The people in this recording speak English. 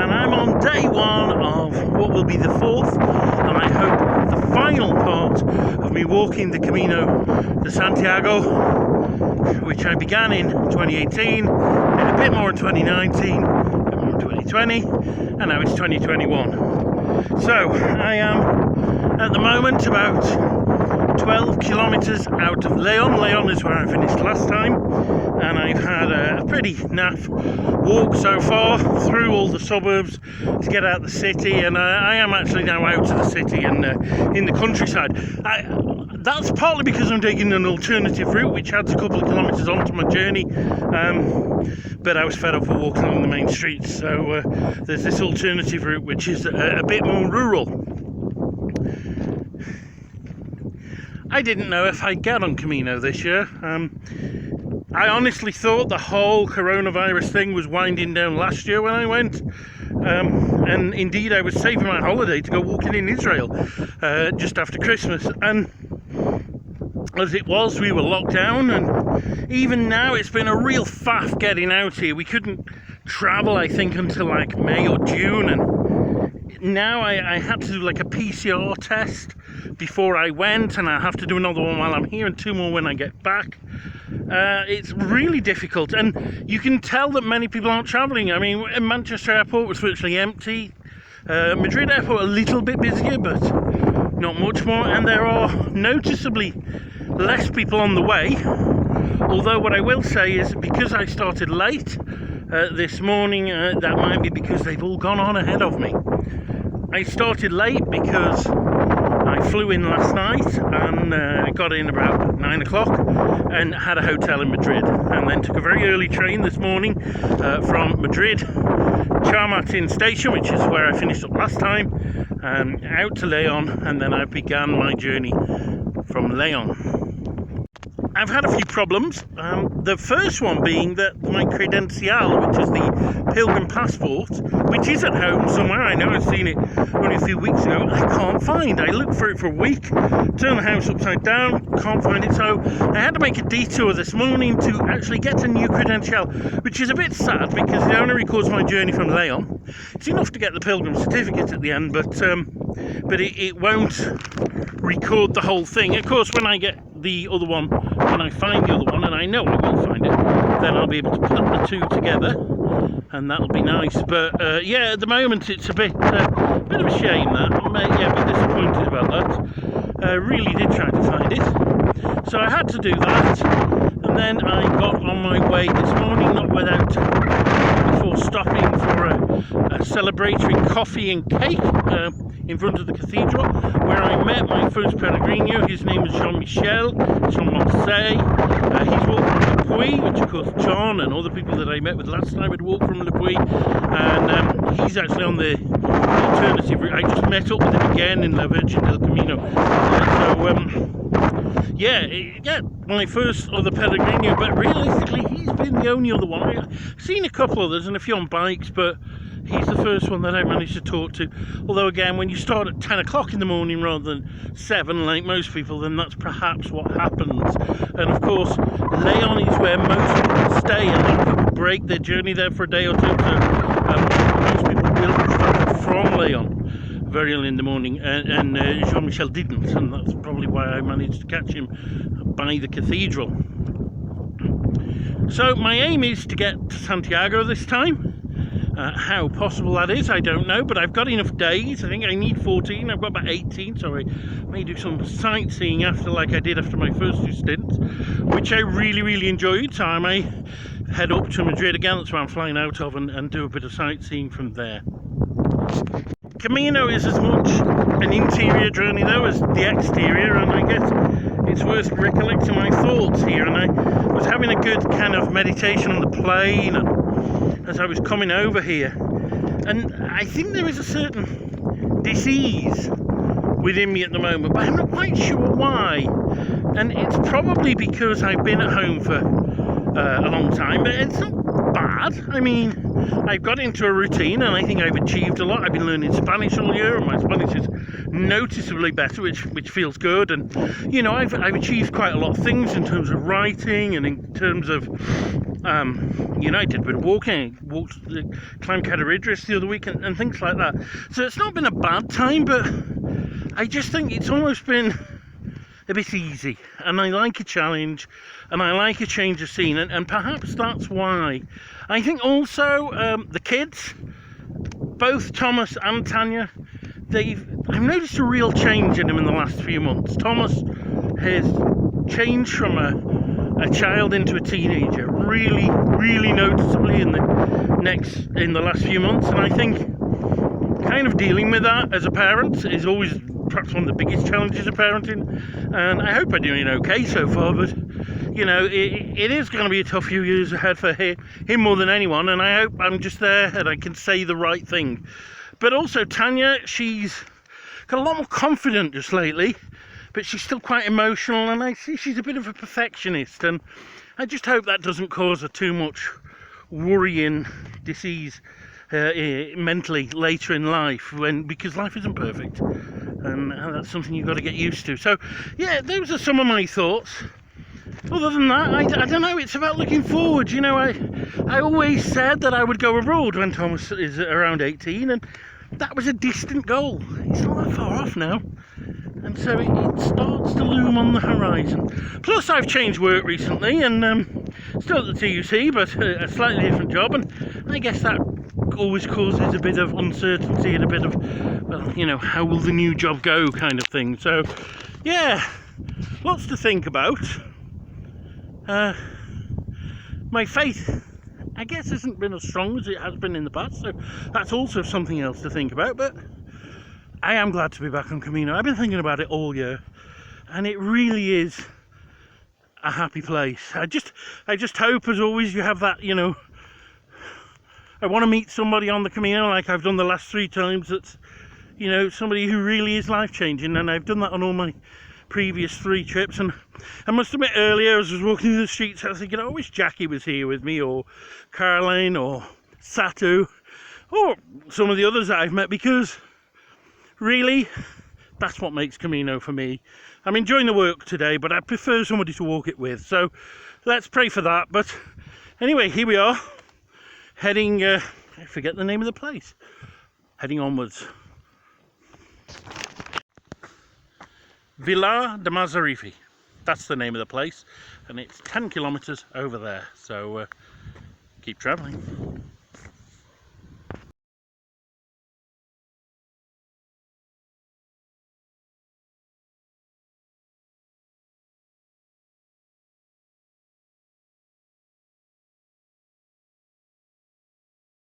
and I'm on day one of what will be the fourth, and I hope the final part of me walking the Camino de Santiago, which I began in 2018, a bit more in 2019, a bit more in 2020, and now it's 2021. So I am at the moment about 12 kilometers out of Leon. Leon is where I finished last time, and I've had a pretty naff walk so far through all the suburbs to get out the city, and I am actually now out of the city and in the countryside. That's partly because I'm taking an alternative route which adds a couple of kilometres onto my journey, but I was fed up of walking along the main streets, so there's this alternative route which is a bit more rural. I didn't know if I'd get on Camino this year. I honestly thought the whole coronavirus thing was winding down last year when I went, and indeed I was saving my holiday to go walking in Israel just after Christmas, and as it was, we were locked down, and even now it's been a real faff getting out here. We couldn't travel, I think, until like May or June, and now I had to do like a PCR test before I went, and I have to do another one while I'm here and two more when I get back. It's really difficult, and you can tell that many people aren't travelling. I mean, Manchester airport was virtually empty, Madrid airport a little bit busier, but not much more, and there are noticeably less people on the way. Although what I will say is, because I started late this morning, that might be because they've all gone on ahead of me. I started late because I flew in last night and got in about 9 o'clock and had a hotel in Madrid, and then took a very early train this morning from Madrid Chamartin station, which is where I finished up last time, out to Leon, and then I began my journey from Leon. I've had a few problems. The first one being that my credencial, which is the pilgrim passport, which is at home somewhere, I know I've seen it only a few weeks ago, I can't find. I looked for it for a week, turned the house upside down, can't find it, so I had to make a detour this morning to actually get a new credencial, which is a bit sad because it only records my journey from Leon. It's enough to get the pilgrim certificate at the end, but it won't record the whole thing. Of course, when I get the other one, when I find the other one, and I know I will find it, then I'll be able to put the two together, and that'll be nice. But yeah, at the moment it's a bit of a shame that I'm a bit disappointed about that. I really did try to find it, so I had to do that, and then I got on my way this morning, not without before stopping for a celebratory coffee and cake in front of the cathedral, where I met my first Pellegrino. His name is Jean-Michel. He's from Marseille. He's walked from Le Puy, which of course John and all the people that I met with last time had walked from Le Puy, and he's actually on the alternative route. I just met up with him again in La Virgen del Camino. Yeah, my first other Pellegrino, but realistically he's been the only other one. I've seen a couple others and a few on bikes, but he's the first one that I managed to talk to. Although again, when you start at 10 o'clock in the morning rather than 7 like most people, then that's perhaps what happens. And of course, Leon is where most people stay, and a lot of people break their journey there for a day or two, so most people will travel from Leon very early in the morning, and Jean-Michel didn't, and that's probably why I managed to catch him by the cathedral. So my aim is to get to Santiago this time. How possible that is, I don't know, but I've got enough days. I think I need 14. I've got about 18, so I may do some sightseeing after, like I did after my first two stints, which I really enjoyed. So I may head up to Madrid again, that's where I'm flying out of, and do a bit of sightseeing from there. Camino is as much an interior journey though as the exterior, and I guess it's worth recollecting my thoughts here. And I was having a good kind of meditation on the plane and as I was coming over here, and I think there is a certain disease within me at the moment, but I'm not quite sure why, and it's probably because I've been at home for a long time, but it's not bad. I mean, I've got into a routine and I think I've achieved a lot. I've been learning Spanish all year and my Spanish is noticeably better, which feels good, and you know, I've achieved quite a lot of things in terms of writing and in terms of You know, I did a bit of walking, climbed Cadaridris the other week and things like that. So it's not been a bad time, but I just think it's almost been a bit easy, and I like a challenge, and I like a change of scene, and perhaps that's why. I think also the kids, both Thomas and Tanya, I've noticed a real change in them in the last few months. Thomas has changed from a child into a teenager, really noticeably in the last few months, and I think kind of dealing with that as a parent is always perhaps one of the biggest challenges of parenting, and I hope I'm doing okay so far, but you know, it is going to be a tough few years ahead for him more than anyone, and I hope I'm just there and I can say the right thing. But also Tanya, she's got a lot more confident just lately, but she's still quite emotional, and I see she's a bit of a perfectionist, and I just hope that doesn't cause her too much worrying disease mentally later in life, because life isn't perfect, and that's something you've got to get used to. So yeah, those are some of my thoughts. Other than that, I don't know, it's about looking forward. You know, I always said that I would go abroad when Thomas is around 18, and that was a distant goal. It's not that far off now, and so it starts to loom on the horizon. Plus I've changed work recently, and still at the TUC, but a slightly different job, and I guess that always causes a bit of uncertainty and a bit of, well, you know, how will the new job go kind of thing. So yeah, lots to think about. My faith, I guess, hasn't been as strong as it has been in the past, so that's also something else to think about. But I am glad to be back on Camino. I've been thinking about it all year, and it really is a happy place. I just hope, as always, you have that, you know, I want to meet somebody on the Camino like I've done the last 3 times, that's, you know, somebody who really is life-changing, and I've done that on all my previous 3 trips. And I must admit, earlier as I was walking through the streets, I was thinking, I wish Jackie was here with me, or Caroline, or Satu, or some of the others that I've met, because really, that's what makes Camino for me. I'm enjoying the work today, but I prefer somebody to walk it with, so let's pray for that. But anyway, here we are, heading, I forget the name of the place, heading onwards. Villar de Mazarife, that's the name of the place, and it's 10 kilometers over there, so keep traveling.